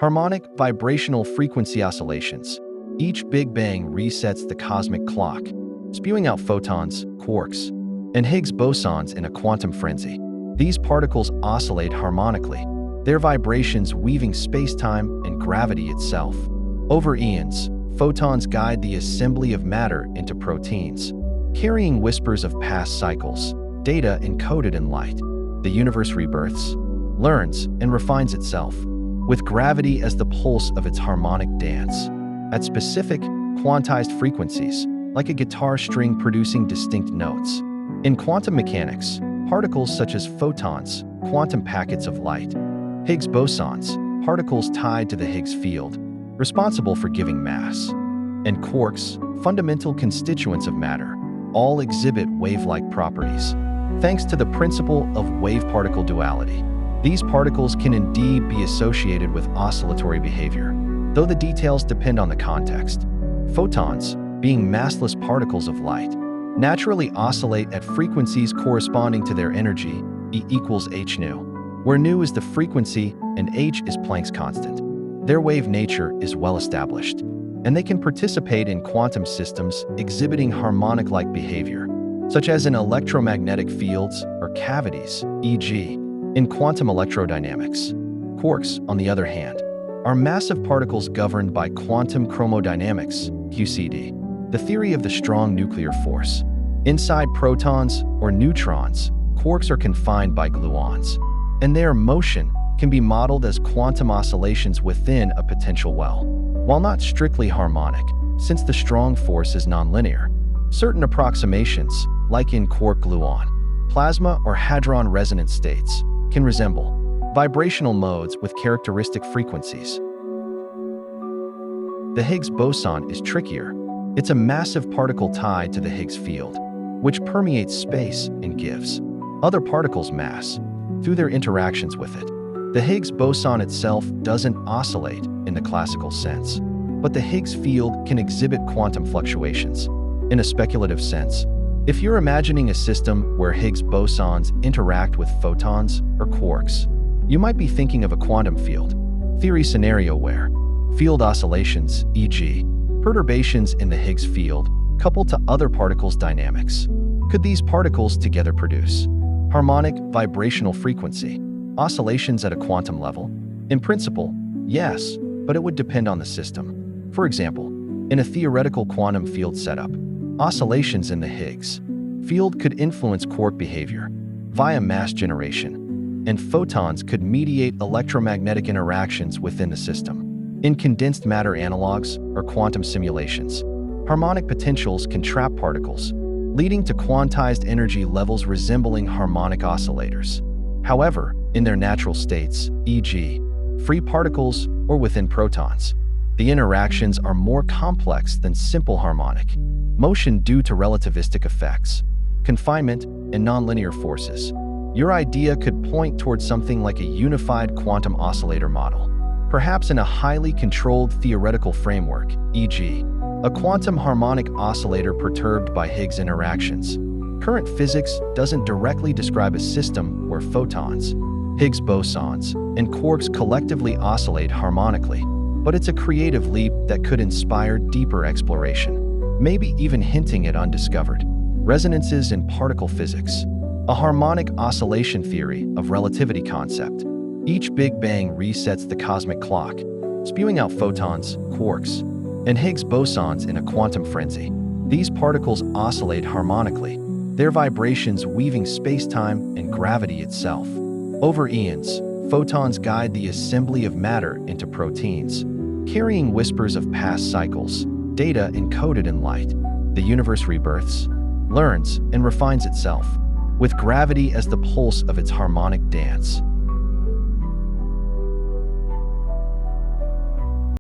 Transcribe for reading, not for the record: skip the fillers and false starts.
Harmonic vibrational frequency oscillations. Each Big Bang resets the cosmic clock, spewing out photons, quarks, and Higgs bosons in a quantum frenzy. These particles oscillate harmonically, their vibrations weaving spacetime and gravity itself. Over eons, photons guide the assembly of matter into proteins, carrying whispers of past cycles, data encoded in light. The universe rebirths, learns, and refines itself, with gravity as the pulse of its harmonic dance. At specific, quantized frequencies, like a guitar string producing distinct notes. In quantum mechanics, particles such as photons, quantum packets of light, Higgs bosons, particles tied to the Higgs field, responsible for giving mass, and quarks, fundamental constituents of matter, all exhibit wave-like properties. Thanks to the principle of wave-particle duality, these particles can indeed be associated with oscillatory behavior, though the details depend on the context. Photons, being massless particles of light, naturally oscillate at frequencies corresponding to their energy, E equals h nu, where nu is the frequency and h is Planck's constant. Their wave nature is well established, and they can participate in quantum systems exhibiting harmonic-like behavior, such as in electromagnetic fields or cavities, e.g., in quantum electrodynamics. Quarks, on the other hand, are massive particles governed by quantum chromodynamics, QCD, the theory of the strong nuclear force. Inside protons or neutrons, quarks are confined by gluons, and their motion can be modeled as quantum oscillations within a potential well. While not strictly harmonic, since the strong force is nonlinear, certain approximations, like in quark-gluon, plasma or hadron resonance states, can resemble vibrational modes with characteristic frequencies. The Higgs boson is trickier. It's a massive particle tied to the Higgs field, which permeates space and gives other particles mass through their interactions with it. The Higgs boson itself doesn't oscillate in the classical sense, but the Higgs field can exhibit quantum fluctuations. In a speculative sense, if you're imagining a system where Higgs bosons interact with photons or quarks, you might be thinking of a quantum field theory scenario where field oscillations, e.g., perturbations in the Higgs field, coupled to other particles' dynamics. Could these particles together produce harmonic vibrational frequency oscillations at a quantum level? In principle, yes, but it would depend on the system. For example, in a theoretical quantum field setup, oscillations in the Higgs field could influence quark behavior via mass generation, and photons could mediate electromagnetic interactions within the system. In condensed matter analogs or quantum simulations, harmonic potentials can trap particles, leading to quantized energy levels resembling harmonic oscillators. However, in their natural states, e.g., free particles or within protons, the interactions are more complex than simple harmonic motion due to relativistic effects, confinement, and nonlinear forces. Your idea could point towards something like a unified quantum oscillator model, perhaps in a highly controlled theoretical framework, e.g., a quantum harmonic oscillator perturbed by Higgs interactions. Current physics doesn't directly describe a system where photons, Higgs bosons, and quarks collectively oscillate harmonically, but it's a creative leap that could inspire deeper exploration, maybe even hinting at undiscovered resonances in particle physics. A harmonic oscillation theory of relativity concept. Each Big Bang resets the cosmic clock, spewing out photons, quarks, and Higgs bosons in a quantum frenzy. These particles oscillate harmonically, their vibrations weaving spacetime and gravity itself. Over eons, photons guide the assembly of matter into proteins, carrying whispers of past cycles, data encoded in light. The universe rebirths, learns, and refines itself, with gravity as the pulse of its harmonic dance.